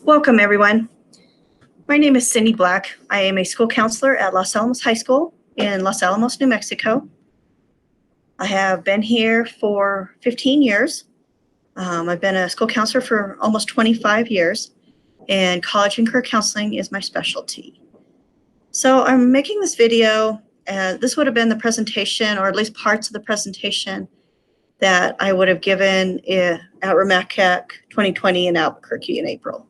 Welcome, everyone. My name is Cindy Black. I am a school counselor at Los Alamos High School in Los Alamos, New Mexico. I have been here for 15 years. I've been a school counselor for almost 25 years, and college and career counseling is my specialty. So I'm making this video. This would have been the presentation, or at least parts of the presentation, that I would have given at RMACAC 2020 in Albuquerque in April.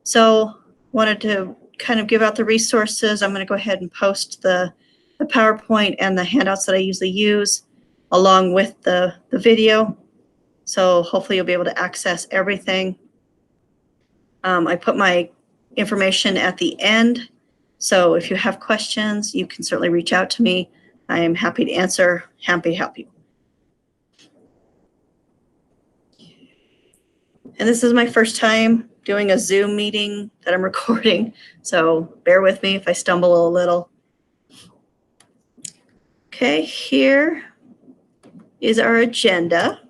So wanted to kind of give out the resources. I'm going to go ahead and post the PowerPoint and the handouts that I usually use along with the video. So hopefully you'll be able to access everything. I put my information at the end. So if you have questions, you can certainly reach out to me. I am happy to answer, happy to help you. And this is my first time doing a Zoom meeting that I'm recording, so bear with me if I stumble a little. Okay, here is our agenda.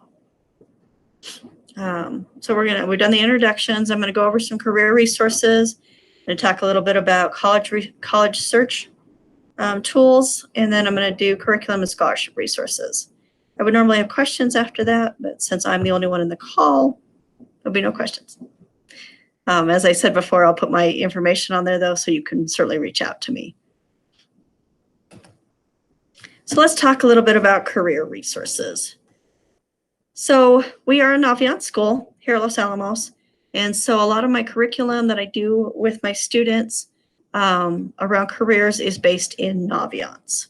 So we've done the introductions. I'm gonna go over some career resources. I'm gonna talk a little bit about college search tools, and then I'm gonna do curriculum and scholarship resources. I would normally have questions after that, but since I'm the only one in the call, there'll be no questions. As I said before, I'll put my information on there though, so you can certainly reach out to me. So let's talk a little bit about career resources. So we are a Naviance school here at Los Alamos. And so a lot of my curriculum that I do with my students around careers is based in Naviance.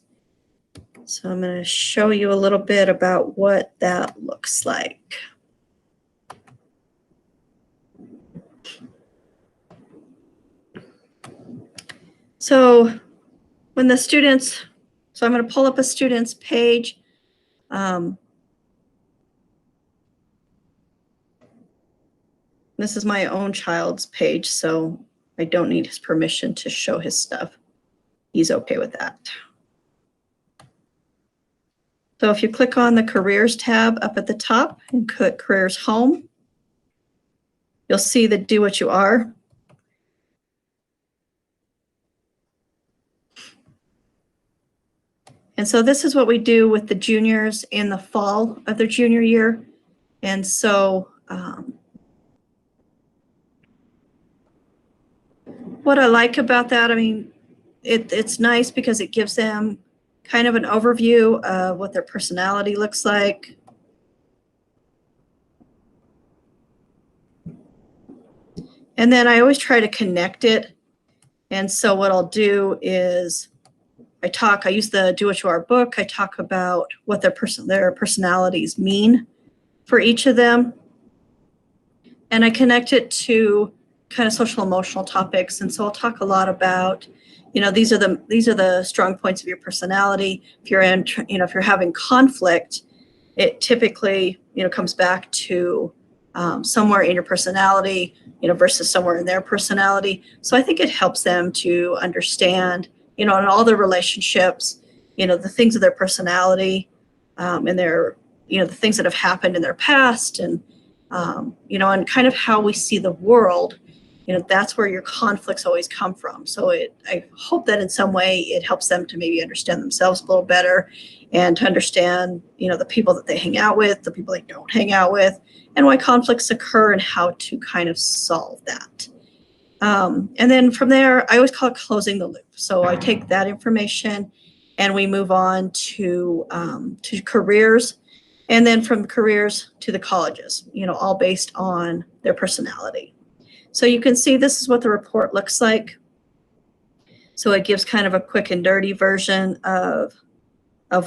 So I'm going to show you a little bit about what that looks like. So when the students, so I'm going to pull up a student's page. This is my own child's page, so I don't need his permission to show his stuff. He's okay with that. So if you click on the Careers tab up at the top and click Careers Home, you'll see the Do What You Are. And so this is what we do with the juniors in the fall of their junior year. And so what I like about that, I mean, it's nice because it gives them kind of an overview of what their personality looks like. And then I always try to connect it. And so what I'll do is I use the Do What You Are book. I talk about what their personalities mean for each of them. And I connect it to kind of social emotional topics. And so I'll talk a lot about, you know, these are the strong points of your personality. If you're if you're having conflict, it typically, comes back to somewhere in your personality, versus somewhere in their personality. So I think it helps them to understand, in all their relationships, the things of their personality, and their, the things that have happened in their past, and, and kind of how we see the world. That's where your conflicts always come from. So I hope that in some way it helps them to maybe understand themselves a little better, and to understand, the people that they hang out with, the people they don't hang out with, and why conflicts occur and how to kind of solve that. And then from there, I always call it closing the loop. So I take that information and we move on to careers, and then from careers to the colleges, all based on their personality. So you can see this is what the report looks like. So it gives kind of a quick and dirty version of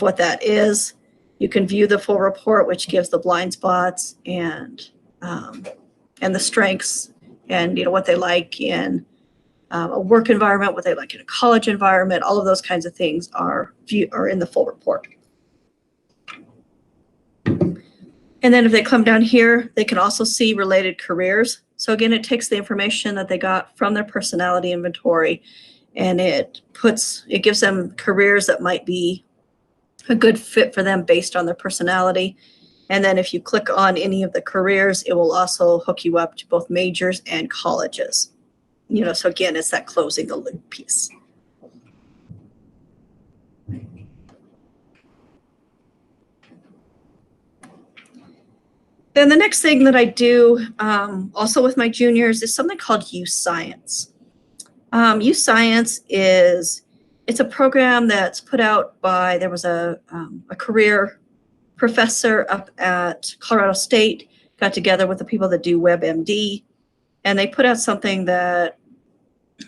what that is. You can view the full report, which gives the blind spots and the strengths, and what they like in a work environment, what they like in a college environment. All of those kinds of things are in the full report. And then if they come down here, they can also see related careers. So again, it takes the information that they got from their personality inventory, and it gives them careers that might be a good fit for them based on their personality. And then if you click on any of the careers, it will also hook you up to both majors and colleges. So again, it's that closing the loop piece. Then the next thing that I do also with my juniors is something called Hughes Science. Hughes Science it's a program that's put out by, there was a career professor up at Colorado State, got together with the people that do WebMD, and they put out something that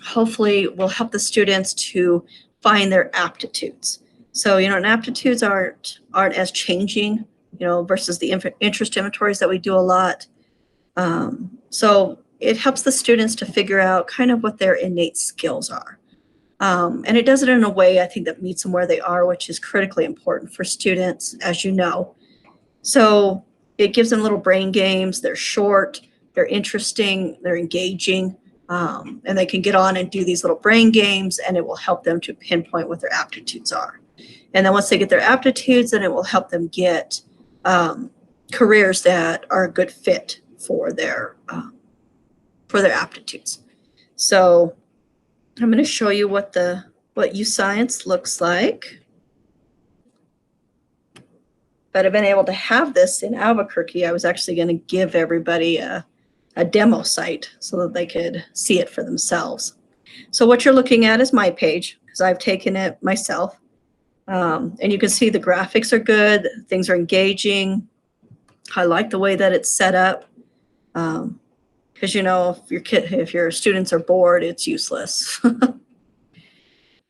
hopefully will help the students to find their aptitudes. So, and aptitudes aren't as changing, versus the interest inventories that we do a lot. So it helps the students to figure out kind of what their innate skills are. And it does it in a way, I think, that meets them where they are, which is critically important for students, as you know. So it gives them little brain games. They're short, they're interesting, they're engaging, and they can get on and do these little brain games, and it will help them to pinpoint what their aptitudes are. And then once they get their aptitudes, then it will help them get careers that are a good fit for their aptitudes. So I'm going to show you what Hughes Science looks like. But I've been able to have this in Albuquerque. I was actually going to give everybody a demo site so that they could see it for themselves. So what you're looking at is my page, because I've taken it myself. And you can see the graphics are good, things are engaging. I like the way that it's set up. Because if your students are bored, it's useless.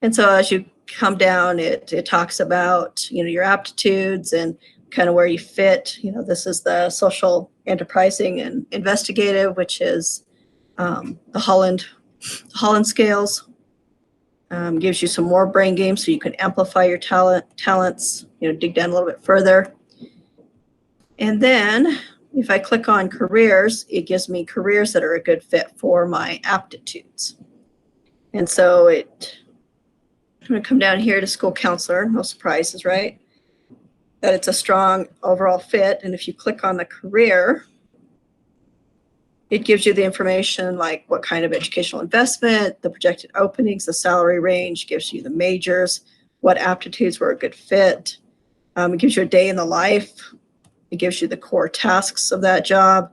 And so as you come down, it talks about your aptitudes and kind of where you fit. This is the social, enterprising, and investigative, which is the Holland scales. Gives you some more brain games so you can amplify your talents. Dig down a little bit further. And then if I click on careers, it gives me careers that are a good fit for my aptitudes. And so I'm going to come down here to school counselor. No surprises, right? That it's a strong overall fit. And if you click on the career, it gives you the information like what kind of educational investment, the projected openings, the salary range, gives you the majors, what aptitudes were a good fit. It gives you a day in the life. It gives you the core tasks of that job.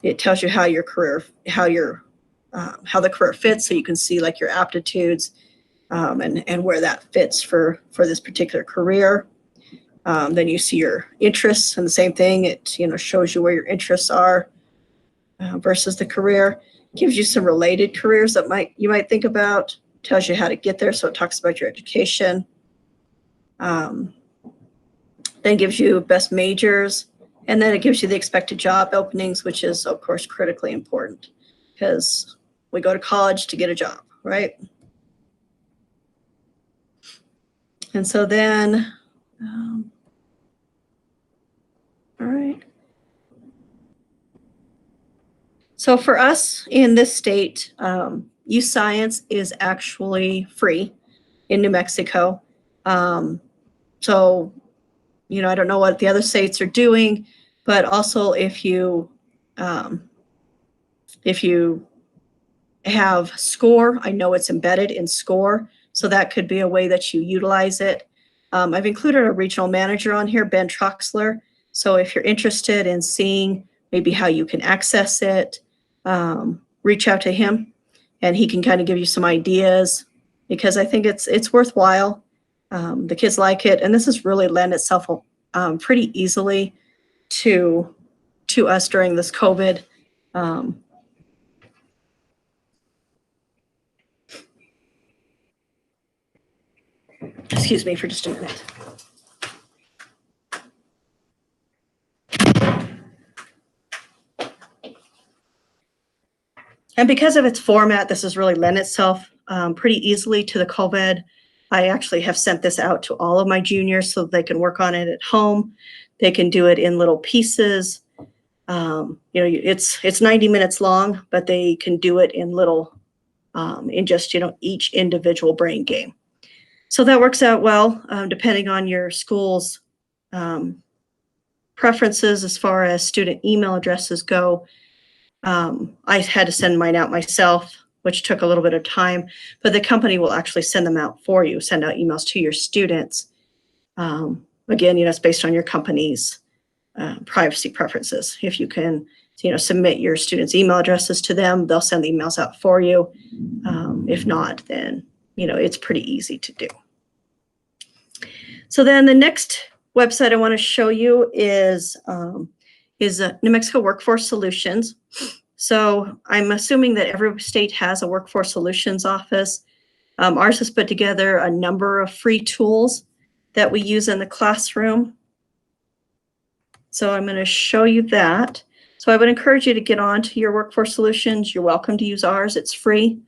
It tells you how the career fits, so you can see like your aptitudes and where that fits for this particular career. Then you see your interests, and the same thing. It shows you where your interests are versus the career. Gives you some related careers that you might think about. Tells you how to get there, so it talks about your education. Then gives you best majors, and then it gives you the expected job openings, which is, of course, critically important because we go to college to get a job, right? And so then, all right. So for us in this state, Hughes Science is actually free in New Mexico. So I don't know what the other states are doing, but also if you have SCORE, I know it's embedded in SCORE, so that could be a way that you utilize it. I've included a regional manager on here, Ben Troxler. So if you're interested in seeing maybe how you can access it, reach out to him, and he can kind of give you some ideas, because I think it's worthwhile. The kids like it, and this has really lent itself pretty easily to us during this COVID. Excuse me for just a minute. And because of its format, this has really lent itself pretty easily to the COVID. I actually have sent this out to all of my juniors so they can work on it at home. They can do it in little pieces. It's 90 minutes long, but they can do it in little, in just, each individual brain game. So that works out well, depending on your school's preferences as far as student email addresses go. I had to send mine out myself, which took a little bit of time, but the company will actually send them out for you, send out emails to your students. Again, it's based on your company's privacy preferences. If you can, submit your students' email addresses to them, they'll send the emails out for you. If not, then, it's pretty easy to do. So then the next website I want to show you is New Mexico Workforce Solutions. So I'm assuming that every state has a Workforce Solutions office. Ours has put together a number of free tools that we use in the classroom. So I'm going to show you that. So I would encourage you to get on to your Workforce Solutions. You're welcome to use ours. It's free.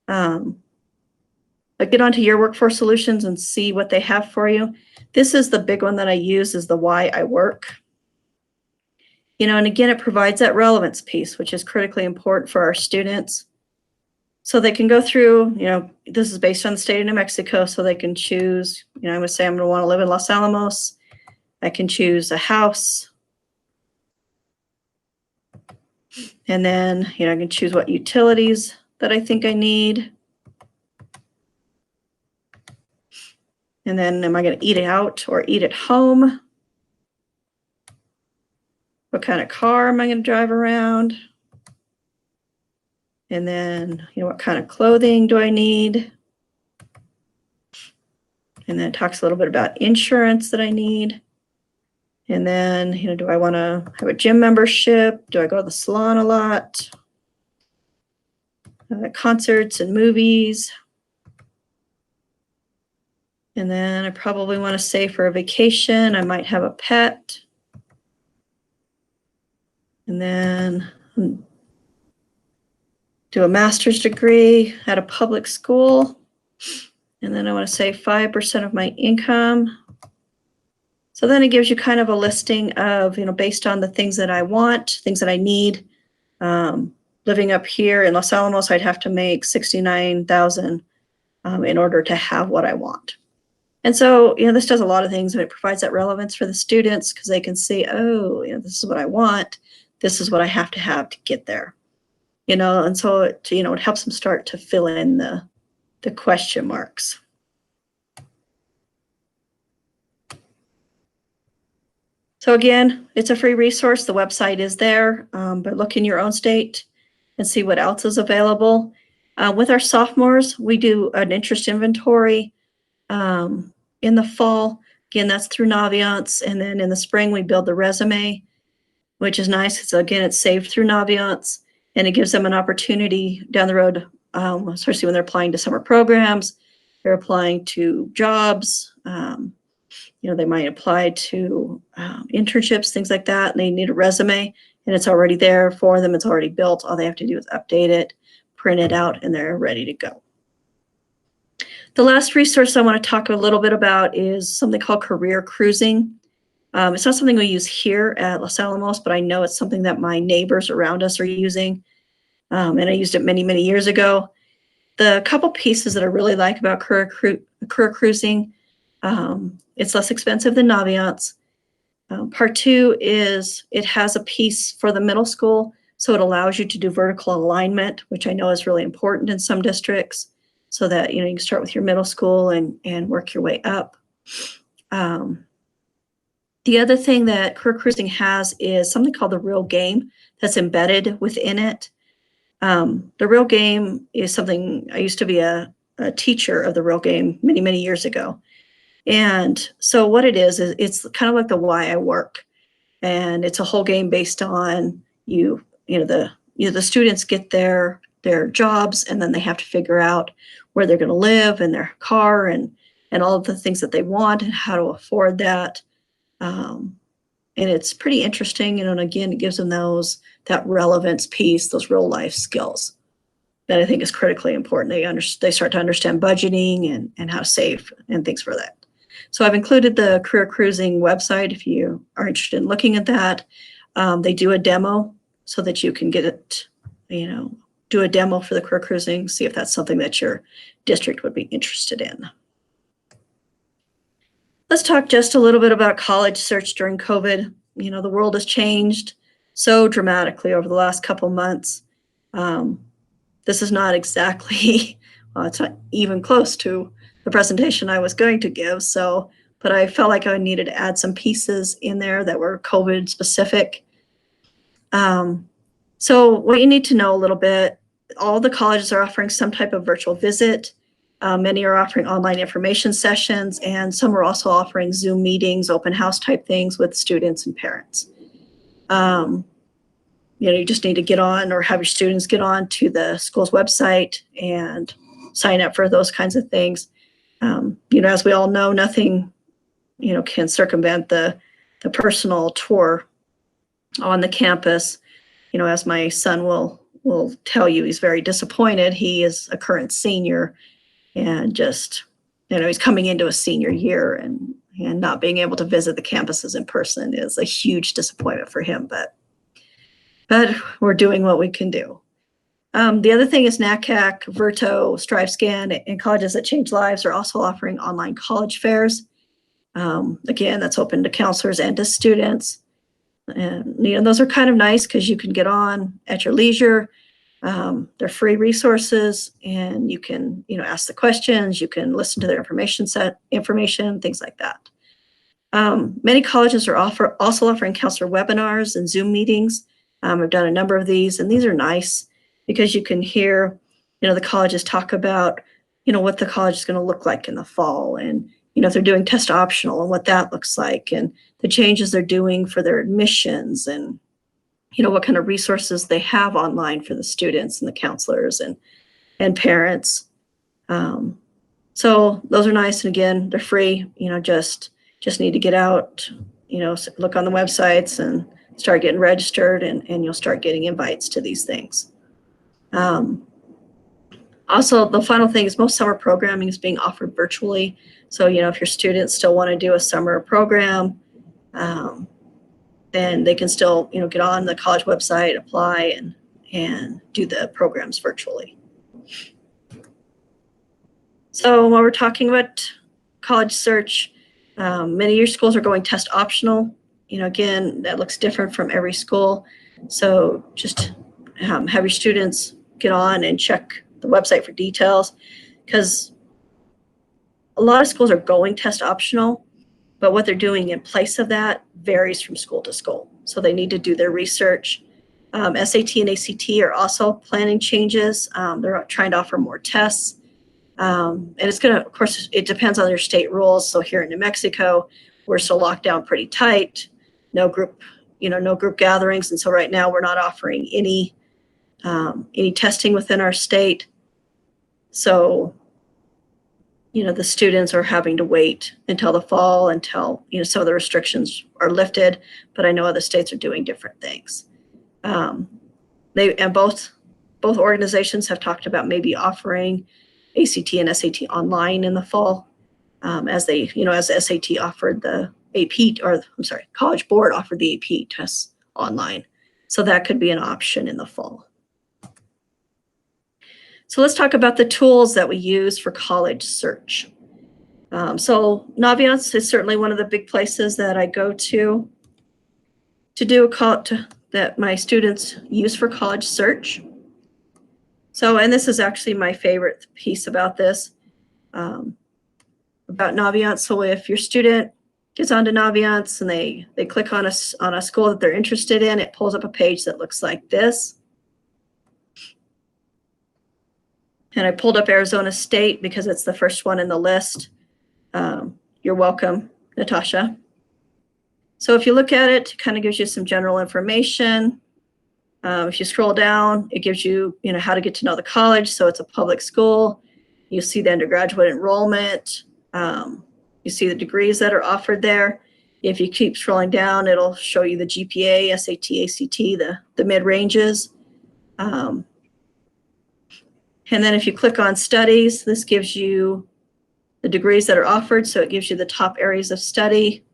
But get onto your Workforce Solutions and see what they have for you. This is the big one that I use, is the Why I Work. And again, it provides that relevance piece, which is critically important for our students. So they can go through, this is based on the state of New Mexico, so they can choose, I would say I'm going to want to live in Los Alamos. I can choose a house. And then, I can choose what utilities that I think I need. And then, am I going to eat out or eat at home? What kind of car am I going to drive around? And then, what kind of clothing do I need? And then it talks a little bit about insurance that I need. And then, do I want to have a gym membership? Do I go to the salon a lot? Concerts and movies. And then I probably want to say for a vacation, I might have a pet. And then do a master's degree at a public school. And then I want to say 5% of my income. So then it gives you kind of a listing of, based on the things that I want, things that I need. Living up here in Los Alamos, I'd have to make $69,000 in order to have what I want. And so, this does a lot of things, and it provides that relevance for the students because they can see, oh, this is what I want. This is what I have to get there. And so it helps them start to fill in the question marks. So again, it's a free resource. The website is there, but look in your own state and see what else is available. With our sophomores, we do an interest inventory in the fall. Again, that's through Naviance. And then in the spring, we build the resume, which is nice. So again, it's saved through Naviance, and it gives them an opportunity down the road, especially when they're applying to summer programs, they're applying to jobs. They might apply to internships, things like that, and they need a resume, and it's already there for them. It's already built. All they have to do is update it, print it out, and they're ready to go. The last resource I want to talk a little bit about is something called Career Cruising. It's not something we use here at Los Alamos, but I know it's something that my neighbors around us are using, and I used it many, many years ago. The couple pieces that I really like about Career Cruising, it's less expensive than Naviance. Part two is it has a piece for the middle school, so it allows you to do vertical alignment, which I know is really important in some districts, so that you can start with your middle school and work your way up. The other thing that Career Cruising has is something called the Real Game that's embedded within it. The Real Game is something, I used to be a teacher of the Real Game many, many years ago. And so what it is it's kind of like the Why I Work. And it's a whole game based on the students get their jobs, and then they have to figure out where they're going to live and their car and all of the things that they want and how to afford that. And it's pretty interesting, and again, it gives them that relevance piece, those real life skills that I think is critically important. They start to understand budgeting and how to save and things for that. So I've included the Career Cruising website if you are interested in looking at that. They do a demo so that you can get it, do a demo for the Career Cruising, see if that's something that your district would be interested in. Let's talk just a little bit about college search during COVID. the world has changed so dramatically over the last couple months. This is not exactly, well, it's not even close to the presentation I was going to give. So, but I felt like I needed to add some pieces in there that were COVID specific. So what you need to know a little bit, all the colleges are offering some type of virtual visit. Many are offering online information sessions, and some are also offering Zoom meetings, open house type things with students and parents. You just need to get on or have your students get on to the school's website and sign up for those kinds of things. As we all know, nothing, can circumvent the personal tour on the campus. As my son will tell you, he's very disappointed. He is a current senior and just, he's coming into a senior year and not being able to visit the campuses in person is a huge disappointment for him, but we're doing what we can do. The other thing is NACAC, Verto, StriveScan, and Colleges That Change Lives are also offering online college fairs. Again, that's open to counselors and to students. And those are kind of nice because you can get on at your leisure. They're free resources, and you can ask the questions. You can listen to their information, things like that. Many colleges are also offering counselor webinars and Zoom meetings. I've done a number of these, and these are nice because you can hear the colleges talk about what the college is going to look like in the fall, and if they're doing test optional and what that looks like, and the changes they're doing for their admissions, and what kind of resources they have online for the students and the counselors and parents. So those are nice, and again, they're free. Just need to get out, look on the websites and start getting registered, and you'll start getting invites to these things. Also, the final thing is most summer programming is being offered virtually. So, if your students still want to do a summer program, then they can still, get on the college website, apply, and do the programs virtually. So while we're talking about college search, many of your schools are going test optional. Again, that looks different from every school. So just have your students get on and check the website for details, because a lot of schools are going test optional, but what they're doing in place of that varies from school to school. So they need to do their research. SAT and ACT are also planning changes. They're trying to offer more tests. And it's going to, of course, it depends on their state rules. So here in New Mexico, we're still locked down pretty tight. No group gatherings. And so right now we're not offering any testing within our state. So, the students are having to wait until the fall until, some of the restrictions are lifted, but I know other states are doing different things. Both organizations have talked about maybe offering ACT and SAT online in the fall, as the SAT offered the AP, College Board offered the AP tests online. So that could be an option in the fall. So let's talk about the tools that we use for college search. So Naviance is certainly one of the big places that I go to do that my students use for college search. So, and this is actually my favorite piece about this, about Naviance. So if your student gets onto Naviance and they click on a school that they're interested in, it pulls up a page that looks like this. And I pulled up Arizona State because it's the first one in the list. You're welcome, Natasha. So if you look at it, it kind of gives you some general information. If you scroll down, it gives you, how to get to know the college. So it's a public school. You see the undergraduate enrollment. You see the degrees that are offered there. If you keep scrolling down, it'll show you the GPA, SAT, ACT, the mid-ranges. And then if you click on studies, this gives you the degrees that are offered. So it gives you the top areas of study.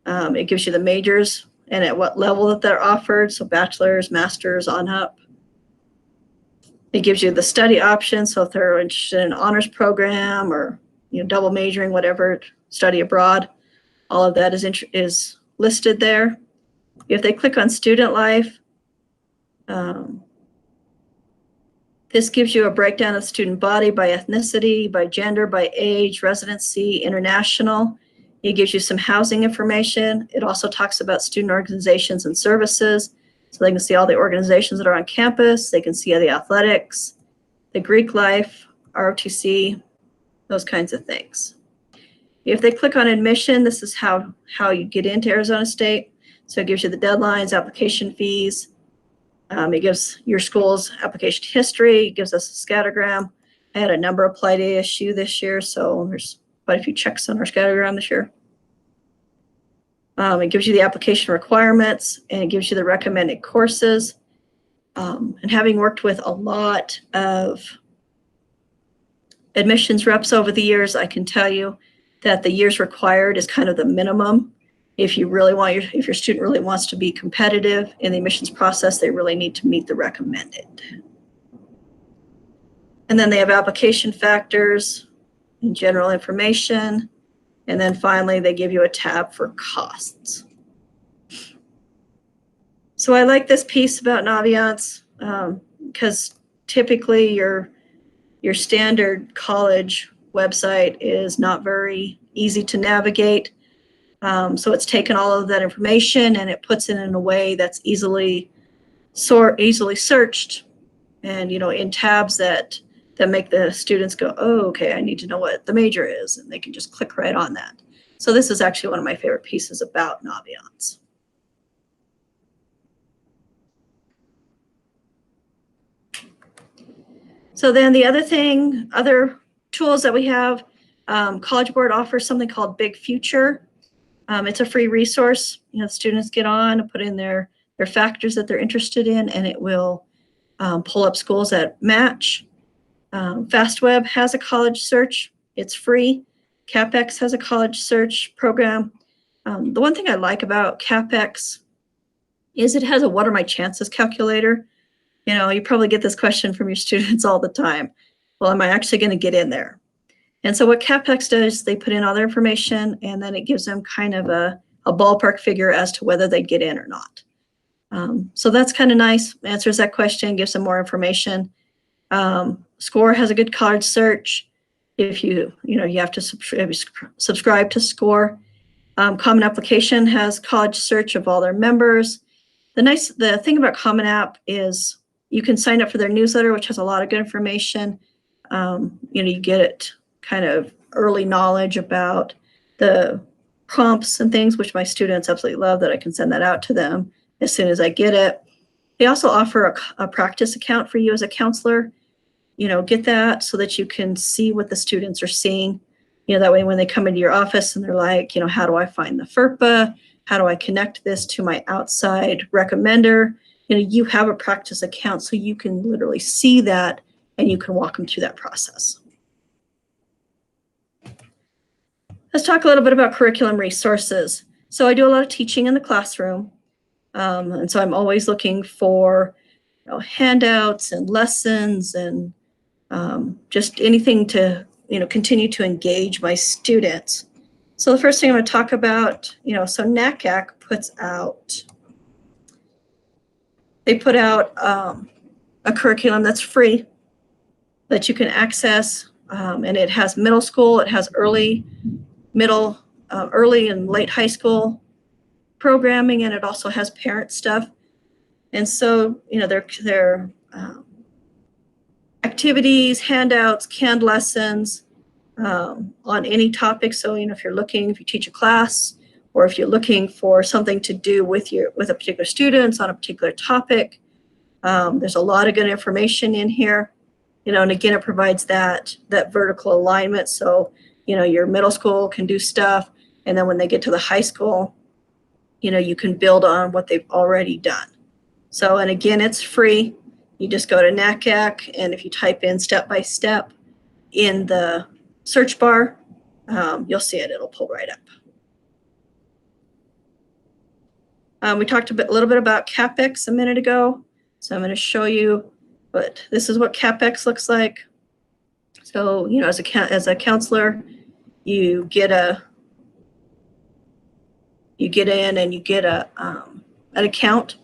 It gives you the majors and at what level that they're offered. So bachelor's, master's, on up. It gives you the study options. So if they're interested in an honors program or double majoring, whatever, study abroad, all of that is listed there. If they click on student life, this gives you a breakdown of student body by ethnicity, by gender, by age, residency, international. It gives you some housing information. It also talks about student organizations and services. So they can see all the organizations that are on campus. They can see the athletics, the Greek life, ROTC, those kinds of things. If they click on admission, this is how you get into Arizona State. So it gives you the deadlines, application fees. It gives your school's application history. It gives us a scattergram. I had a number apply to ASU this year, so there's quite a few checks on our scattergram this year. It gives you the application requirements, and it gives you the recommended courses. And having worked with a lot of admissions reps over the years, I can tell you that the years required is kind of the minimum. If you really want if your student really wants to be competitive in the admissions process, they really need to meet the recommended. And then they have application factors and general information. And then finally, they give you a tab for costs. So I like this piece about Naviance because typically your standard college website is not very easy to navigate. So it's taken all of that information and it puts it in a way that's easily searched, and in tabs that make the students go, oh, okay, I need to know what the major is, and they can just click right on that. So this is actually one of my favorite pieces about Naviance. So then the other tools that we have, College Board offers something called Big Future. It's a free resource. Students get on and put in their factors that they're interested in, and it will pull up schools that match. FastWeb has a college search. It's free. CapEx has a college search program. The one thing I like about CapEx is it has a what are my chances calculator. You probably get this question from your students all the time. Well, am I actually going to get in there? And so what CapEx does, they put in all their information, and then it gives them kind of a ballpark figure as to whether they get in or not. So that's kind of nice. Answers that question, gives them more information. SCORE has a good college search. If you have to subscribe to SCORE. Common Application has college search of all their members. The thing about Common App is you can sign up for their newsletter, which has a lot of good information. You get it kind of early knowledge about the prompts and things, which my students absolutely love, that I can send that out to them as soon as I get it. They also offer a practice account for you as a counselor. Get that so that you can see what the students are seeing. That way when they come into your office and they're like, how do I find the FERPA? How do I connect this to my outside recommender? You have a practice account, so you can literally see that and you can walk them through that process. Let's talk a little bit about curriculum resources. So I do a lot of teaching in the classroom. And so I'm always looking for handouts and lessons and just anything to continue to engage my students. So the first thing I'm going to talk about, so NACAC they put out a curriculum that's free that you can access, and it has middle school, it has early and late high school programming, and it also has parent stuff. And so, their activities, handouts, canned lessons on any topic. So, if you teach a class, or if you're looking for something to do with a particular students on a particular topic, there's a lot of good information in here. And again, it provides that vertical alignment. So, your middle school can do stuff, and then when they get to the high school, you can build on what they've already done. So, and again, it's free. You just go to NACAC, and if you type in step by step in the search bar, you'll see it. It'll pull right up. We talked a little bit about CapEx a minute ago. So I'm going to show you, but this is what CapEx looks like. So, as a counselor, you get in and you get a an account.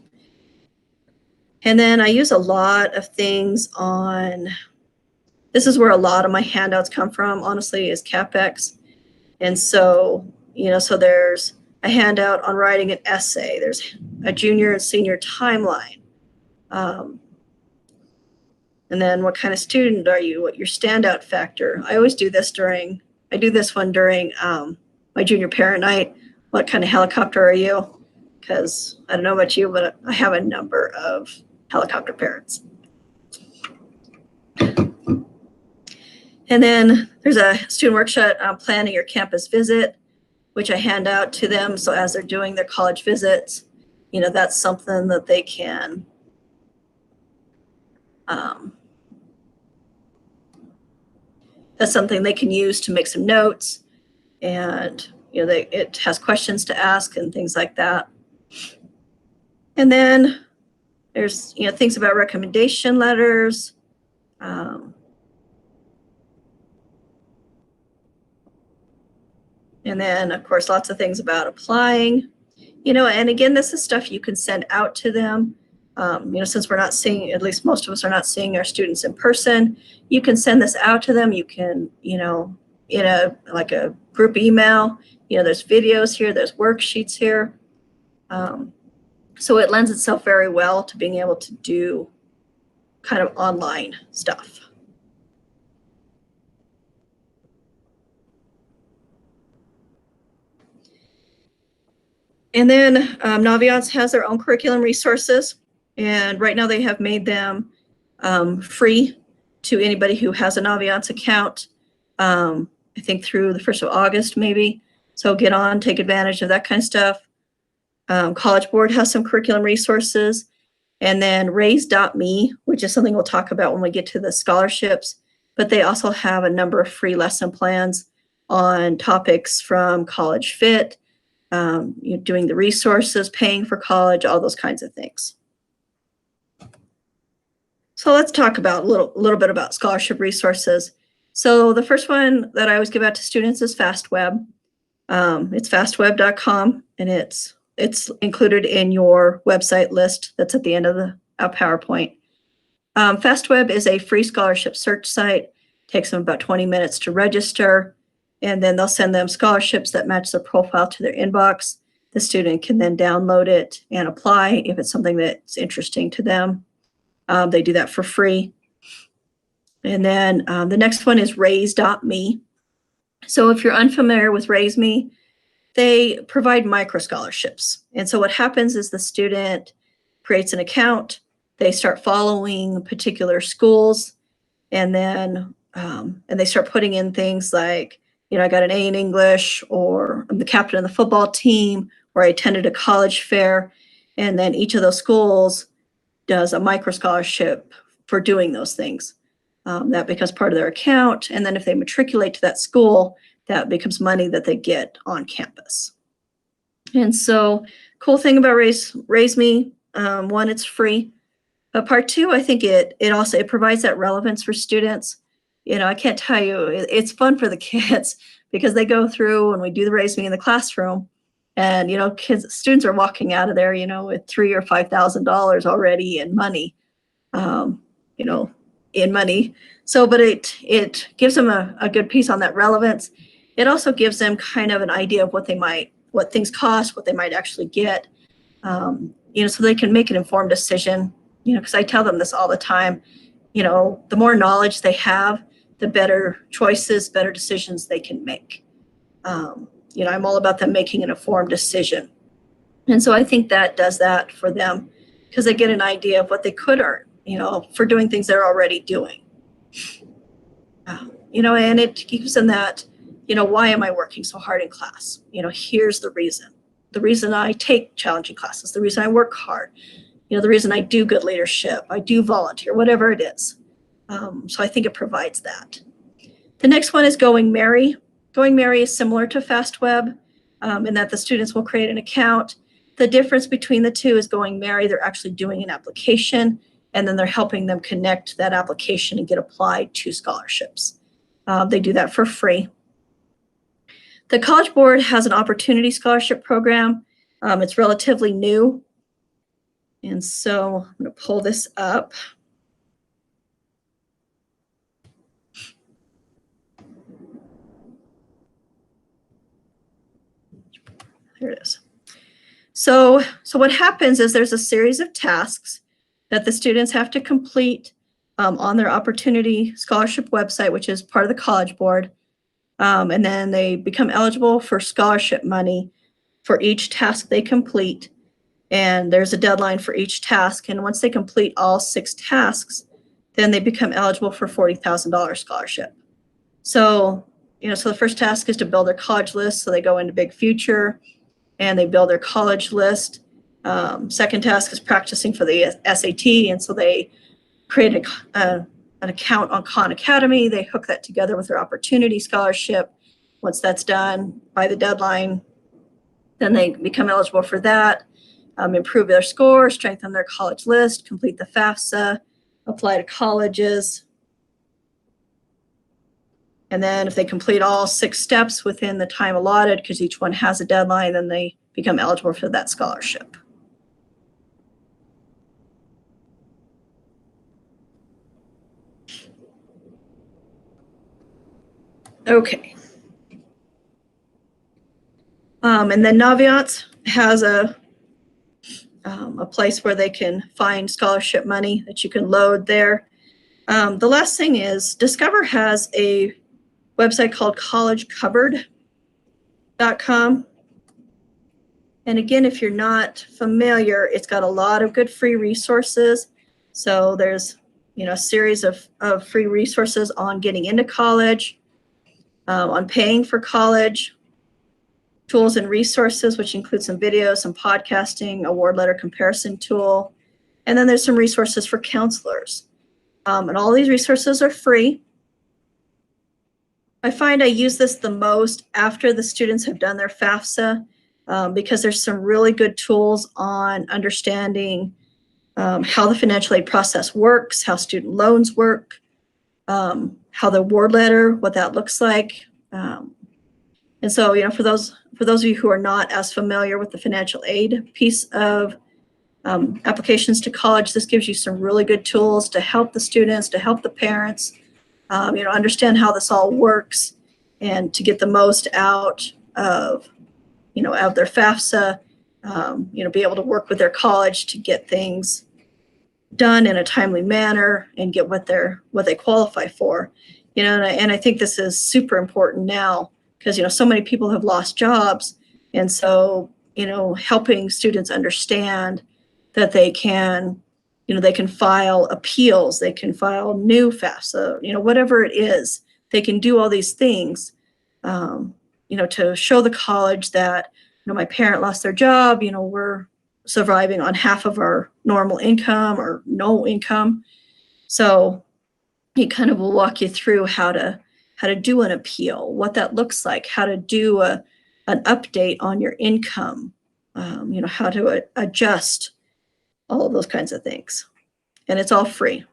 And then I use a lot of things on, this is where a lot of my handouts come from, honestly, is CapEx. And so, so there's a handout on writing an essay. There's a junior and senior timeline. And then what kind of student are you? What your standout factor? I always do this I do this one during my junior parent night. What kind of helicopter are you? Because I don't know about you, but I have a number of helicopter parents. And then there's a student workshop on planning your campus visit, which I hand out to them. So as they're doing their college visits, that's something that they can that's something they can use to make some notes, and it has questions to ask and things like that. And then there's things about recommendation letters. And then, of course, lots of things about applying. And again, this is stuff you can send out to them. Since we're not seeing, at least most of us are not seeing our students in person, you can send this out to them. You can, in a group email, there's videos here, there's worksheets here. So it lends itself very well to being able to do kind of online stuff. And then Naviance has their own curriculum resources. And right now they have made them free to anybody who has a Naviance account, I think through the 1st of August, maybe. So get on, take advantage of that kind of stuff. College Board has some curriculum resources. And then raise.me, which is something we'll talk about when we get to the scholarships. But they also have a number of free lesson plans on topics from College Fit, doing the resources, paying for college, all those kinds of things. So let's talk about a little bit about scholarship resources. So the first one that I always give out to students is FastWeb. It's fastweb.com, and it's included in your website list that's at the end of the PowerPoint. FastWeb is a free scholarship search site. Takes them about 20 minutes to register, and then they'll send them scholarships that match their profile to their inbox. The student can then download it and apply if it's something that's interesting to them. They do that for free. And then the next one is raise.me. So if you're unfamiliar with RaiseMe, they provide micro scholarships. And so what happens is the student creates an account, they start following particular schools, and then and they start putting in things like, I got an A in English, or I'm the captain of the football team, or I attended a college fair. And then each of those schools does a micro scholarship for doing those things. That becomes part of their account. And then if they matriculate to that school, that becomes money that they get on campus. And so cool thing about RaiseMe, one, it's free. But part two, I think it provides that relevance for students. I can't tell you, it's fun for the kids because they go through and we do the RaiseMe in the classroom, and students are walking out of there, with $3,000 or $5,000 already in money, in money. So, but it gives them a good piece on that relevance. It also gives them kind of an idea of what things cost, what they might actually get, so they can make an informed decision. Because I tell them this all the time. The more knowledge they have, the better choices, better decisions they can make. I'm all about them making an informed decision. And so I think that does that for them because they get an idea of what they could earn, for doing things they're already doing. And it gives them that, why am I working so hard in class? Here's the reason. The reason I take challenging classes, the reason I work hard, the reason I do good leadership, I do volunteer, whatever it is. So I think it provides that. The next one is Going Merry. Going Merry is similar to FastWeb in that the students will create an account. The difference between the two is Going Merry, they're actually doing an application, and then they're helping them connect that application and get applied to scholarships. They do that for free. The College Board has an opportunity scholarship program. It's relatively new. And so I'm going to pull this up. Here it is. So what happens is there's a series of tasks that the students have to complete on their Opportunity Scholarship website, which is part of the College Board. And then they become eligible for scholarship money for each task they complete. And there's a deadline for each task. And once they complete all 6 tasks, then they become eligible for $40,000 scholarship. So, so the first task is to build their college list. So they go into Big Future and they build their college list. Second task is practicing for the SAT. And so they create an account on Khan Academy. They hook that together with their Opportunity Scholarship. Once that's done by the deadline, then they become eligible for that, improve their score, strengthen their college list, complete the FAFSA, apply to colleges. And then if they complete all 6 steps within the time allotted, because each one has a deadline, then they become eligible for that scholarship. Okay. And then Naviance has a place where they can find scholarship money that you can load there. The last thing is Discover has a website called collegecovered.com. And again, if you're not familiar, it's got a lot of good free resources. So there's, a series of free resources on getting into college, on paying for college, tools and resources, which include some videos, some podcasting, award letter comparison tool. And then there's some resources for counselors. And all these resources are free. I find I use this the most after the students have done their FAFSA, because there's some really good tools on understanding how the financial aid process works, how student loans work, how the award letter, what that looks like. And so, for those of you who are not as familiar with the financial aid piece of applications to college, this gives you some really good tools to help the students, to help the parents, understand how this all works and to get the most out of, out of their FAFSA, be able to work with their college to get things done in a timely manner and get what they qualify for. And I think this is super important now because, so many people have lost jobs. And so, helping students understand that they can file appeals, they can file new FAFSA, whatever it is, they can do all these things, to show the college that, my parent lost their job, we're surviving on half of our normal income or no income. So he kind of will walk you through how to do an appeal, what that looks like, how to do an update on your income, how to adjust, all of those kinds of things. And it's all free.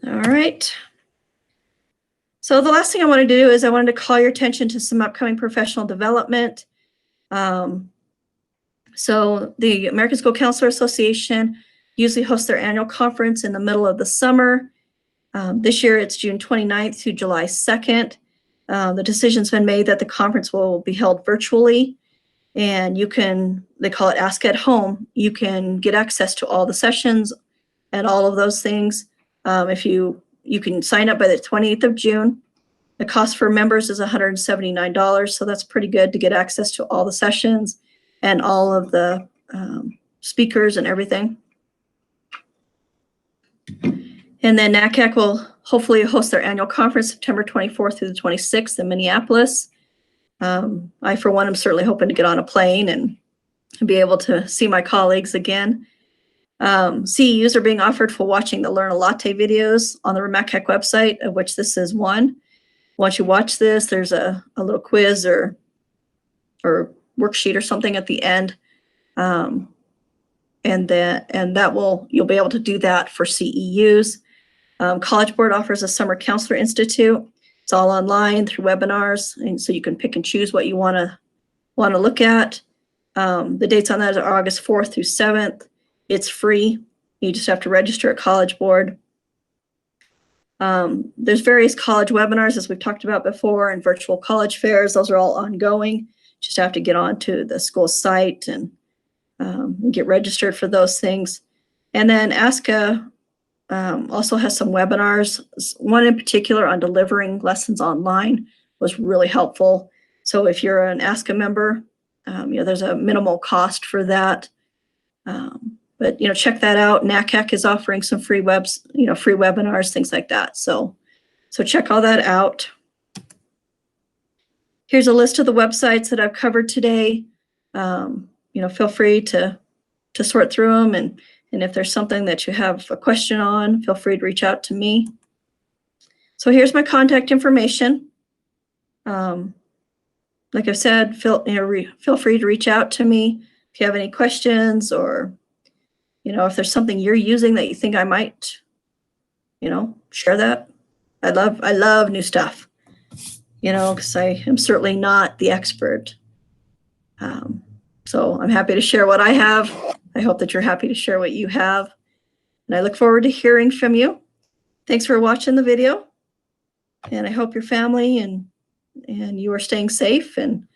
All right. So the last thing I wanted to do is I wanted to call your attention to some upcoming professional development. So the American School Counselor Association usually hosts their annual conference in the middle of the summer. This year it's June 29th through July 2nd. The decision's been made that the conference will be held virtually, and they call it Ask at Home. You can get access to all the sessions and all of those things. If you can sign up by the 28th of June. The cost for members is $179, so that's pretty good to get access to all the sessions and all of the speakers and everything. And then NACAC will hopefully host their annual conference September 24th through the 26th in Minneapolis. I, for one, am certainly hoping to get on a plane and be able to see my colleagues again. CEUs are being offered for watching the Learn a Latte videos on the RMACAC website, of which this is one. Once you watch this, there's a little quiz or worksheet or something at the end. And you'll be able to do that for CEUs. College Board offers a Summer Counselor Institute. It's all online through webinars, and so you can pick and choose what you want to want to look at. The dates on that are August 4th through 7th. It's free. You just have to register at College Board. There's various college webinars, as we've talked about before, and virtual college fairs. Those are all ongoing. Just have to get onto the school site and get registered for those things. And then ASCA also has some webinars. One in particular on delivering lessons online was really helpful. So if you're an ASCA member, there's a minimal cost for that. But check that out. NACAC is offering some free free webinars, things like that. So check all that out. Here's a list of the websites that I've covered today. Feel free to sort through them, and if there's something that you have a question on, feel free to reach out to me. So here's my contact information. Like I've said, feel free to reach out to me if you have any questions, or if there's something you're using that you think I might, share that. I love new stuff, because I am certainly not the expert. So I'm happy to share what I have. I hope that you're happy to share what you have. And I look forward to hearing from you. Thanks for watching the video. And I hope your family and you are staying safe, and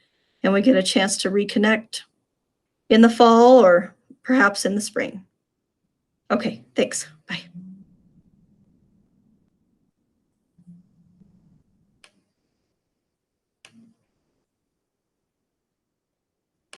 we get a chance to reconnect in the fall or perhaps in the spring. Okay, thanks. Bye.